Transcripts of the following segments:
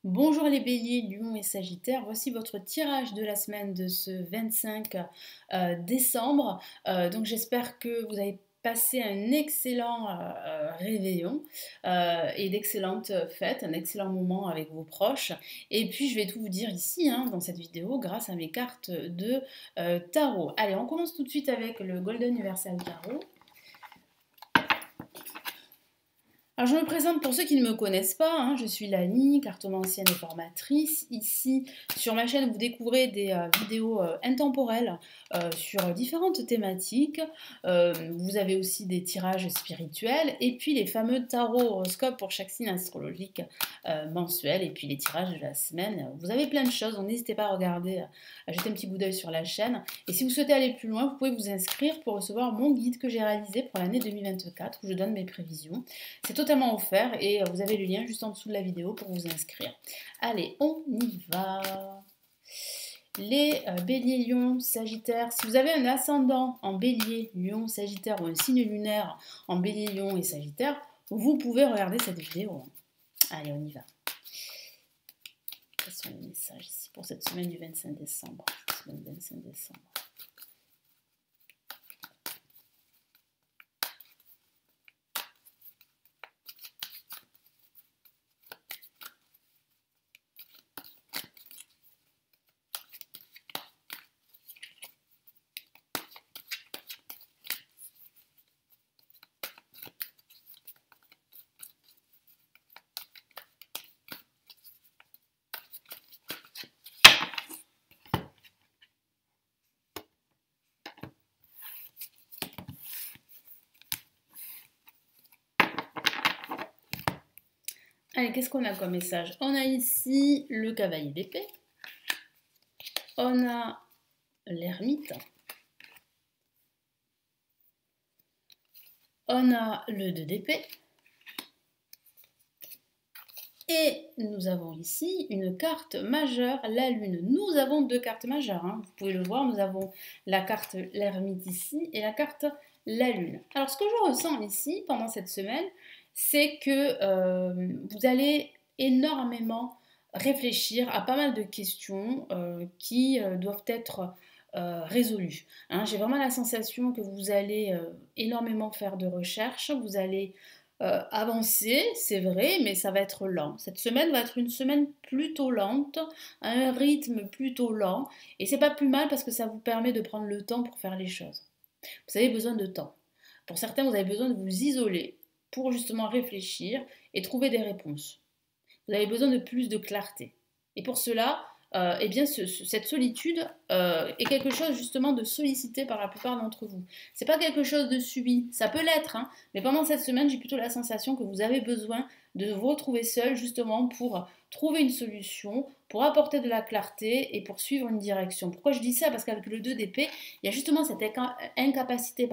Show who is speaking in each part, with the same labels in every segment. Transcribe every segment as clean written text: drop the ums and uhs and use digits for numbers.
Speaker 1: Bonjour les béliers, lions et sagittaires, voici votre tirage de la semaine de ce 25 décembre. Donc j'espère que vous avez passé un excellent réveillon et d'excellentes fêtes, un excellent moment avec vos proches. Et puis je vais tout vous dire ici dans cette vidéo grâce à mes cartes de tarot. Allez, on commence tout de suite avec le Golden Universal Tarot. Alors je me présente pour ceux qui ne me connaissent pas, je suis Lani, cartomancienne et formatrice. Ici, sur ma chaîne, vous découvrez des vidéos intemporelles sur différentes thématiques. Vous avez aussi des tirages spirituels et puis les fameux tarots horoscopes pour chaque signe astrologique mensuel et puis les tirages de la semaine. Vous avez plein de choses, donc n'hésitez pas à regarder, à jeter un petit coup d'œil sur la chaîne. Et si vous souhaitez aller plus loin, vous pouvez vous inscrire pour recevoir mon guide que j'ai réalisé pour l'année 2024 où je donne mes prévisions. C'est totalement offert et vous avez le lien juste en dessous de la vidéo pour vous inscrire. Allez, on y va. Les béliers, lions, sagittaires, si vous avez un ascendant en bélier, lion, sagittaire ou un signe lunaire en bélier, lion et sagittaire, vous pouvez regarder cette vidéo. Allez, on y va. Quels sont les messages ici pour cette semaine du 25 décembre? Semaine 25 décembre. Allez, qu'est-ce qu'on a comme message? On a ici le cavalier d'épée. On a l'ermite. On a le 2 d'épée. Et nous avons ici une carte majeure, la lune. Nous avons deux cartes majeures, vous pouvez le voir, nous avons la carte l'ermite ici et la carte la lune. Alors ce que je ressens ici pendant cette semaine, c'est que vous allez énormément réfléchir à pas mal de questions qui doivent être résolues. J'ai vraiment la sensation que vous allez énormément faire de recherches, vous allez avancer, c'est vrai, mais ça va être lent. Cette semaine va être une semaine plutôt lente, à un rythme plutôt lent, et c'est pas plus mal parce que ça vous permet de prendre le temps pour faire les choses. Vous avez besoin de temps. Pour certains, vous avez besoin de vous isoler pour justement réfléchir et trouver des réponses. Vous avez besoin de plus de clarté. Et pour cela, eh bien, cette solitude est quelque chose justement de sollicité par la plupart d'entre vous. C'est pas quelque chose de subi, ça peut l'être, mais pendant cette semaine, j'ai plutôt la sensation que vous avez besoin de vous retrouver seul justement pour trouver une solution, pour apporter de la clarté et pour suivre une direction. Pourquoi je dis ça? Parce qu'avec le 2 d'épée, il y a justement cette incapacité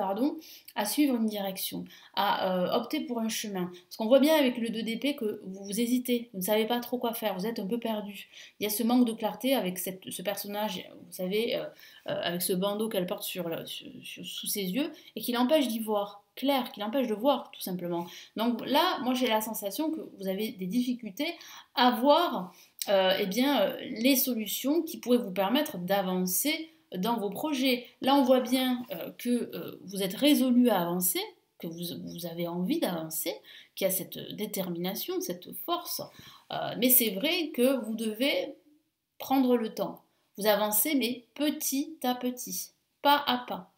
Speaker 1: à suivre une direction, à opter pour un chemin. Parce qu'on voit bien avec le 2 d'épée que vous hésitez, vous ne savez pas trop quoi faire, vous êtes un peu perdu. Il y a ce manque de clarté avec ce personnage, vous savez, avec ce bandeau qu'elle porte sous ses yeux et qui l'empêche d'y voir clair, qui l'empêche de voir tout simplement. Donc là, moi j'ai la sensation que vous avez des difficultés à voir les solutions qui pourraient vous permettre d'avancer dans vos projets. Là, on voit bien que vous êtes résolu à avancer, que vous avez envie d'avancer, qu'il y a cette détermination, cette force. Mais c'est vrai que vous devez prendre le temps. Vous avancez, mais petit à petit, pas à pas.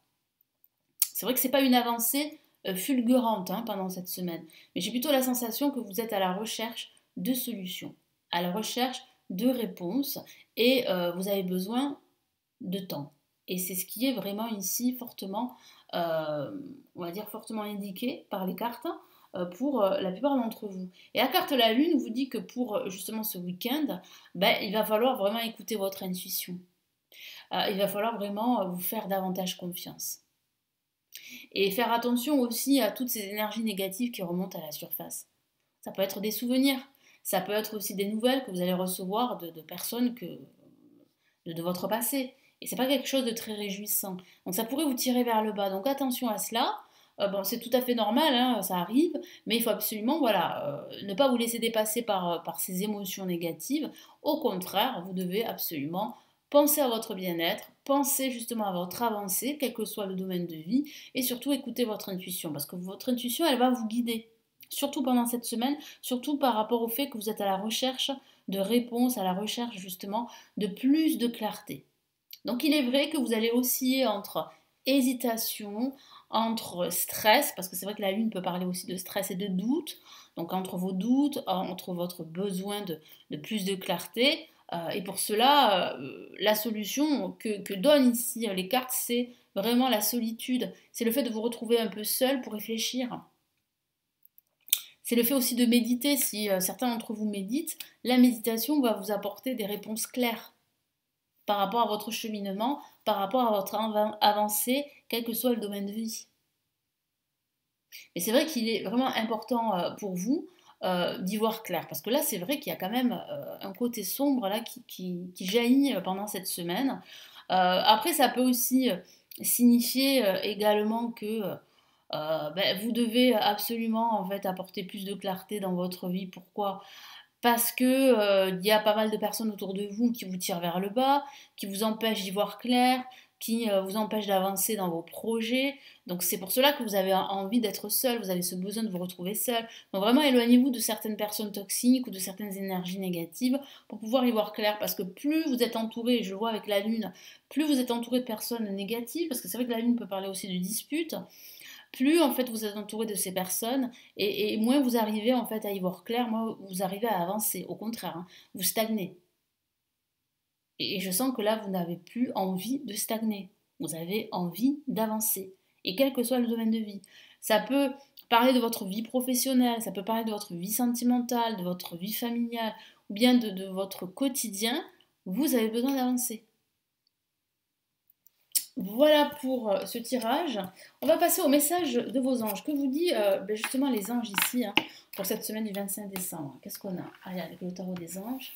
Speaker 1: C'est vrai que ce n'est pas une avancée fulgurante pendant cette semaine, mais j'ai plutôt la sensation que vous êtes à la recherche de solutions, à la recherche de réponses, et vous avez besoin de temps. Et c'est ce qui est vraiment ici fortement, on va dire fortement indiqué par les cartes pour la plupart d'entre vous. Et la carte la lune vous dit que pour justement ce week-end, il va falloir vraiment écouter votre intuition. Il va falloir vraiment vous faire davantage confiance. Et faire attention aussi à toutes ces énergies négatives qui remontent à la surface. Ça peut être des souvenirs, ça peut être aussi des nouvelles que vous allez recevoir de personnes de votre passé. Et c'est pas quelque chose de très réjouissant. Donc ça pourrait vous tirer vers le bas. Donc attention à cela. Bon, c'est tout à fait normal, hein, ça arrive, mais il faut absolument, voilà, ne pas vous laisser dépasser par ces émotions négatives. Au contraire, vous devez absolument penser à votre bien-être, penser justement à votre avancée, quel que soit le domaine de vie, et surtout écouter votre intuition, parce que votre intuition, elle va vous guider, surtout pendant cette semaine, surtout par rapport au fait que vous êtes à la recherche de réponses, à la recherche justement de plus de clarté. Donc il est vrai que vous allez osciller entre hésitation, entre stress, parce que c'est vrai que la lune peut parler aussi de stress et de doute, donc entre vos doutes, entre votre besoin de plus de clarté. Et pour cela, la solution que donnent ici les cartes, c'est vraiment la solitude. C'est le fait de vous retrouver un peu seul pour réfléchir. C'est le fait aussi de méditer. Si certains d'entre vous méditent, la méditation va vous apporter des réponses claires par rapport à votre cheminement, par rapport à votre avancée, quel que soit le domaine de vie. Mais c'est vrai qu'il est vraiment important pour vous d'y voir clair, parce que là, c'est vrai qu'il y a quand même un côté sombre là qui jaillit pendant cette semaine. Après, ça peut aussi signifier également que vous devez absolument en fait apporter plus de clarté dans votre vie. Pourquoi? Parce que il y a pas mal de personnes autour de vous qui vous tirent vers le bas, qui vous empêchent d'y voir clair, qui vous empêchent d'avancer dans vos projets. Donc c'est pour cela que vous avez envie d'être seul, vous avez ce besoin de vous retrouver seul. Donc vraiment éloignez-vous de certaines personnes toxiques ou de certaines énergies négatives pour pouvoir y voir clair. Parce que plus vous êtes entouré, je le vois avec la lune, plus vous êtes entouré de personnes négatives, parce que c'est vrai que la lune peut parler aussi de disputes, plus en fait vous êtes entouré de ces personnes et moins vous arrivez en fait à y voir clair, moins vous arrivez à avancer. Au contraire, hein, vous stagnez. Et je sens que là vous n'avez plus envie de stagner. Vous avez envie d'avancer. Et quel que soit le domaine de vie. Ça peut parler de votre vie professionnelle, ça peut parler de votre vie sentimentale, de votre vie familiale, ou bien de votre quotidien. Vous avez besoin d'avancer. Voilà pour ce tirage. On va passer au message de vos anges. Que vous dit justement les anges ici hein, pour cette semaine du 25 décembre? Qu'est-ce qu'on a? Allez, avec le tarot des anges.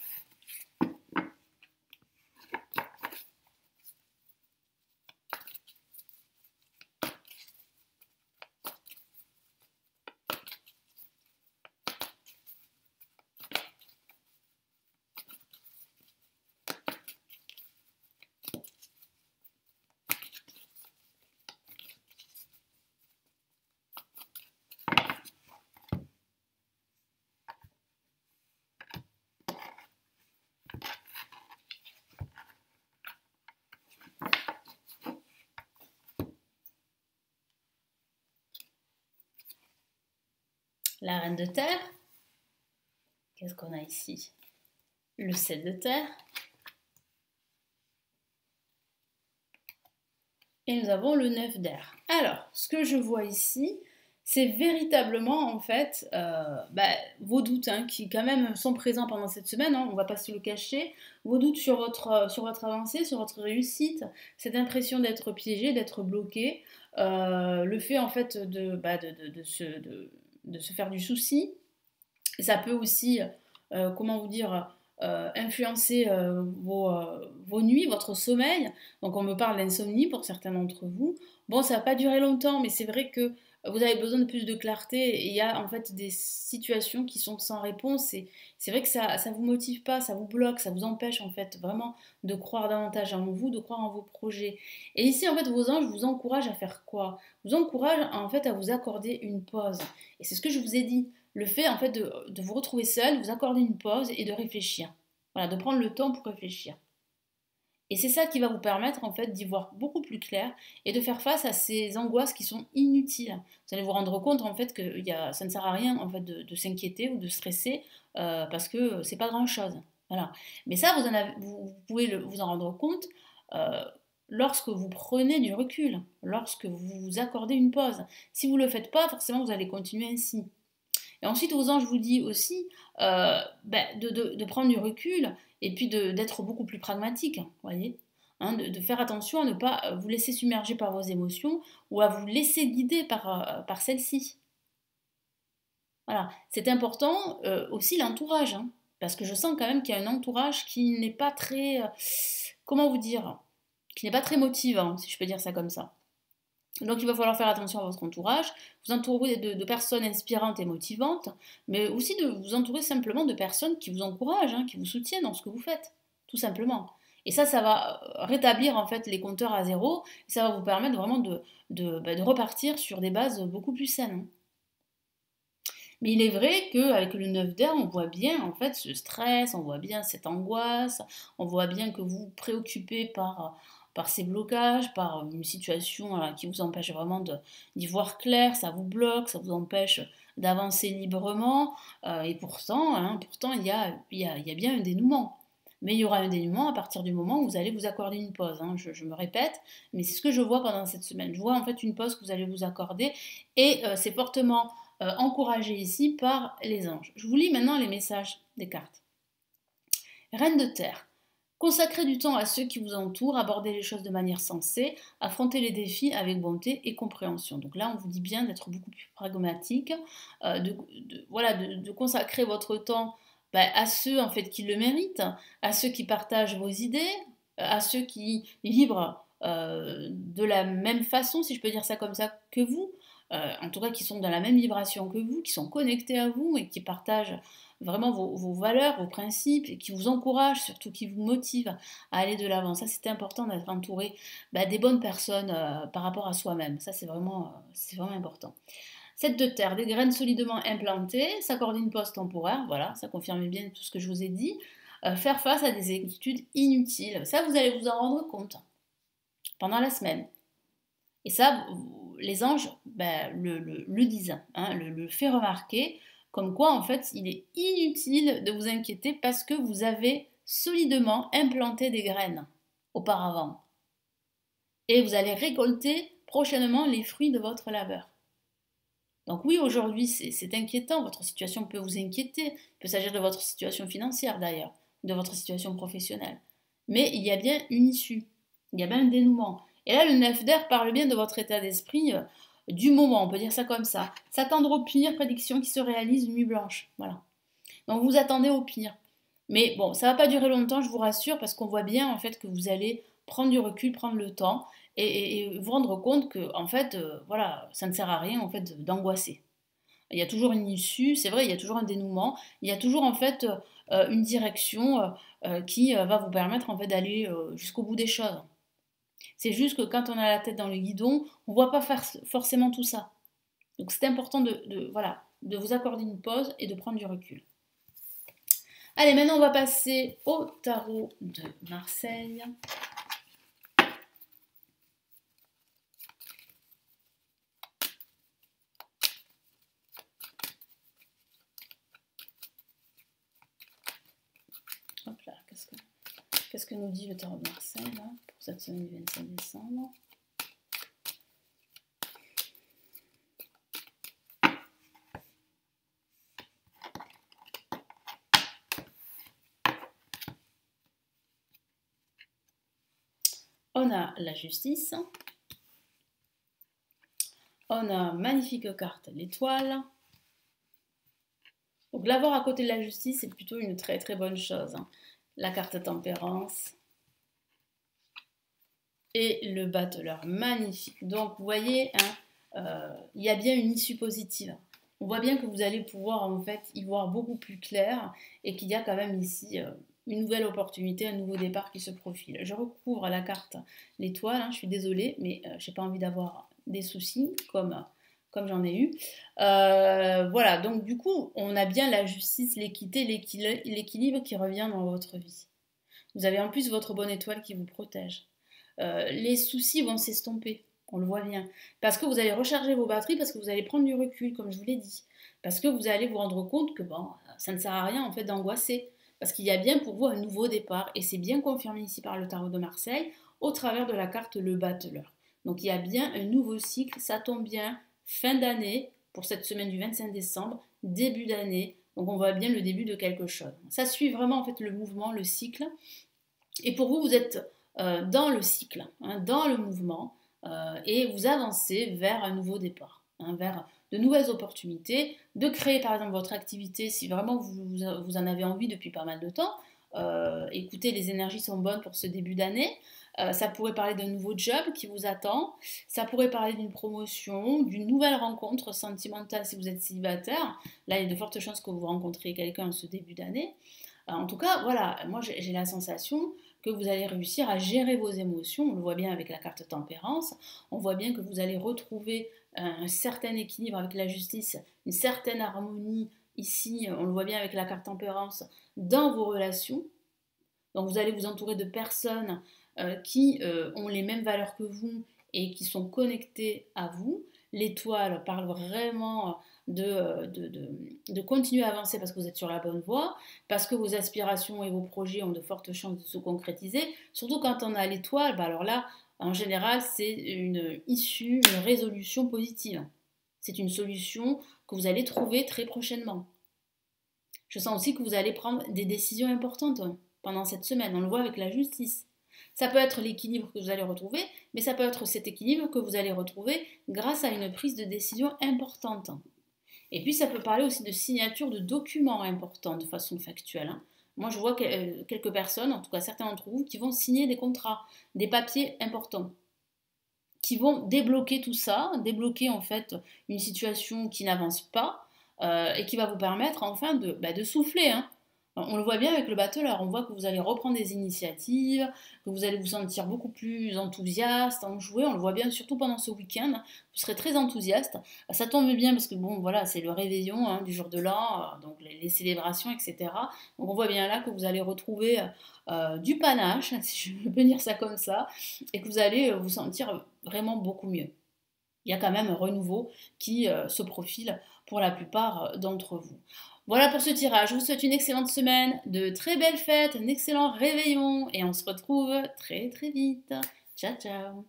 Speaker 1: La reine de terre. Qu'est-ce qu'on a ici? Le 7 de terre. Et nous avons le 9 d'air. Alors, ce que je vois ici, c'est véritablement en fait vos doutes hein, qui quand même sont présents pendant cette semaine, hein, on ne va pas se le cacher, vos doutes sur votre avancée, sur votre réussite, cette impression d'être piégé, d'être bloqué, le fait en fait de se faire du souci. Ça peut aussi, comment vous dire, influencer vos nuits, votre sommeil. Donc on me parle d'insomnie pour certains d'entre vous. Bon, ça va pas durer longtemps, mais c'est vrai que vous avez besoin de plus de clarté et il y a en fait des situations qui sont sans réponse et c'est vrai que ça vous motive pas, ça vous bloque, ça vous empêche en fait vraiment de croire davantage en vous, de croire en vos projets. Et ici en fait vos anges vous encouragent à faire quoi? Vous encouragent en fait à vous accorder une pause. Et c'est ce que je vous ai dit le fait en fait de vous retrouver seul, vous accorder une pause et de réfléchir. Voilà, de prendre le temps pour réfléchir. Et c'est ça qui va vous permettre en fait d'y voir beaucoup plus clair et de faire face à ces angoisses qui sont inutiles. Vous allez vous rendre compte en fait que ça ne sert à rien en fait de s'inquiéter ou de stresser parce que c'est pas grand chose. Voilà. Mais ça vous pouvez vous en rendre compte euh, lorsque vous prenez du recul, lorsque vous vous accordez une pause. Si vous ne le faites pas, forcément vous allez continuer ainsi. Et ensuite, aux anges, je vous dis aussi de prendre du recul et puis d'être beaucoup plus pragmatique, voyez, hein, de faire attention à ne pas vous laisser submerger par vos émotions ou à vous laisser guider par celles-ci. Voilà, c'est important aussi l'entourage, hein, parce que je sens quand même qu'il y a un entourage qui n'est pas très, comment vous dire, qui n'est pas très motivant, si je peux dire ça comme ça. Donc il va falloir faire attention à votre entourage, vous entourer de personnes inspirantes et motivantes, mais aussi de vous entourer simplement de personnes qui vous encouragent, hein, qui vous soutiennent dans ce que vous faites, tout simplement. Et ça va rétablir en fait les compteurs à zéro, et ça va vous permettre vraiment de repartir sur des bases beaucoup plus saines, hein. Mais il est vrai qu'avec le 9 d'air, on voit bien en fait ce stress, on voit bien cette angoisse, on voit bien que vous vous préoccupez par ces blocages, par une situation voilà, qui vous empêche vraiment d'y voir clair, ça vous bloque, ça vous empêche d'avancer librement. Et pourtant, hein, pourtant il y a bien un dénouement. Mais il y aura un dénouement à partir du moment où vous allez vous accorder une pause, hein. Je me répète, mais c'est ce que je vois pendant cette semaine. Je vois en fait une pause que vous allez vous accorder et c'est fortement encouragé ici par les anges. Je vous lis maintenant les messages des cartes. Reine de terre. Consacrez du temps à ceux qui vous entourent, abordez les choses de manière sensée, affrontez les défis avec bonté et compréhension. Donc là, on vous dit bien d'être beaucoup plus pragmatique, de consacrer votre temps à ceux en fait qui le méritent, à ceux qui partagent vos idées, à ceux qui vibrent de la même façon, si je peux dire ça comme ça, que vous, en tout cas qui sont dans la même vibration que vous, qui sont connectés à vous et qui partagent vraiment vos valeurs, vos principes, et qui vous encouragent, surtout qui vous motivent à aller de l'avant. Ça, c'est important d'être entouré des bonnes personnes par rapport à soi-même. Ça, c'est vraiment important. 7 de terre, des graines solidement implantées, s'accorder une pause temporaire, voilà, ça confirme bien tout ce que je vous ai dit. Faire face à des inquiétudes inutiles, ça, vous allez vous en rendre compte pendant la semaine. Et ça, les anges le disent, hein, le fait remarquer, comme quoi en fait il est inutile de vous inquiéter parce que vous avez solidement implanté des graines auparavant. Et vous allez récolter prochainement les fruits de votre labeur. Donc oui, aujourd'hui c'est inquiétant, votre situation peut vous inquiéter, il peut s'agir de votre situation financière d'ailleurs, de votre situation professionnelle. Mais il y a bien une issue, il y a bien un dénouement. Et là, le 9 d'air parle bien de votre état d'esprit du moment, on peut dire ça comme ça. S'attendre au pire, prédiction qui se réalise, nuit blanche. Voilà. Donc vous attendez au pire. Mais bon, ça va pas durer longtemps, je vous rassure, parce qu'on voit bien en fait que vous allez prendre du recul, prendre le temps et vous rendre compte que en fait, voilà, ça ne sert à rien en fait d'angoisser. Il y a toujours une issue, c'est vrai, il y a toujours un dénouement, il y a toujours en fait une direction qui va vous permettre en fait d'aller jusqu'au bout des choses. C'est juste que quand on a la tête dans le guidon, on ne voit pas forcément tout ça. Donc c'est important voilà, de vous accorder une pause et de prendre du recul. Allez, maintenant on va passer au tarot de Marseille. Hop là, qu'est-ce que nous dit le tarot de Marseille là, pour cette semaine du 25 décembre? On a la justice. On a magnifique carte, l'étoile. Donc l'avoir à côté de la justice, c'est plutôt une très très bonne chose, hein. La carte tempérance. Et le battleur, magnifique. Donc vous voyez, hein, il y a bien une issue positive. On voit bien que vous allez pouvoir en fait y voir beaucoup plus clair et qu'il y a quand même ici une nouvelle opportunité, un nouveau départ qui se profile. Je recouvre la carte l'étoile, hein, je suis désolée, mais j'ai pas envie d'avoir des soucis comme j'en ai eu. Voilà, donc du coup, on a bien la justice, l'équité, l'équilibre qui revient dans votre vie. Vous avez en plus votre bonne étoile qui vous protège. Les soucis vont s'estomper, on le voit bien. Parce que vous allez recharger vos batteries, parce que vous allez prendre du recul, comme je vous l'ai dit. Parce que vous allez vous rendre compte que bon, ça ne sert à rien en fait d'angoisser. Parce qu'il y a bien pour vous un nouveau départ, et c'est bien confirmé ici par le tarot de Marseille, au travers de la carte le battleur. Donc il y a bien un nouveau cycle, ça tombe bien, fin d'année, pour cette semaine du 25 décembre, début d'année, donc on voit bien le début de quelque chose. Ça suit vraiment en fait le mouvement, le cycle, et pour vous, vous êtes dans le cycle, hein, dans le mouvement, et vous avancez vers un nouveau départ, hein, vers de nouvelles opportunités, de créer par exemple votre activité si vraiment vous en avez envie depuis pas mal de temps, Écoutez, les énergies sont bonnes pour ce début d'année. Ça pourrait parler d'un nouveau job qui vous attend. Ça pourrait parler d'une promotion, d'une nouvelle rencontre sentimentale si vous êtes célibataire. Là, il y a de fortes chances que vous rencontriez quelqu'un en ce début d'année. En tout cas, voilà, moi j'ai la sensation que vous allez réussir à gérer vos émotions. On le voit bien avec la carte tempérance. On voit bien que vous allez retrouver un certain équilibre avec la justice, une certaine harmonie. Ici, on le voit bien avec la carte tempérance dans vos relations. Donc vous allez vous entourer de personnes qui ont les mêmes valeurs que vous et qui sont connectées à vous. L'étoile parle vraiment de continuer à avancer parce que vous êtes sur la bonne voie, parce que vos aspirations et vos projets ont de fortes chances de se concrétiser. Surtout quand on a l'étoile, bah alors là, en général, c'est une issue, une résolution positive. C'est une solution que vous allez trouver très prochainement. Je sens aussi que vous allez prendre des décisions importantes pendant cette semaine. On le voit avec la justice. Ça peut être l'équilibre que vous allez retrouver, mais ça peut être cet équilibre que vous allez retrouver grâce à une prise de décision importante. Et puis ça peut parler aussi de signature de documents importants de façon factuelle. Moi je vois quelques personnes, en tout cas certains d'entre vous, qui vont signer des contrats, des papiers importants, qui vont débloquer tout ça, débloquer en fait une situation qui n'avance pas et qui va vous permettre enfin de souffler. Hein. On le voit bien avec le battleur, on voit que vous allez reprendre des initiatives, que vous allez vous sentir beaucoup plus enthousiaste, enjoué, on le voit bien surtout pendant ce week-end, vous serez très enthousiaste. Ça tombe bien parce que bon voilà, c'est le réveillon du jour de l'an, donc les célébrations, etc. Donc on voit bien là que vous allez retrouver du panache, si je peux dire ça comme ça, et que vous allez vous sentir vraiment beaucoup mieux. Il y a quand même un renouveau qui se profile pour la plupart d'entre vous. Voilà pour ce tirage. Je vous souhaite une excellente semaine, de très belles fêtes, un excellent réveillon et on se retrouve très très vite. Ciao ciao.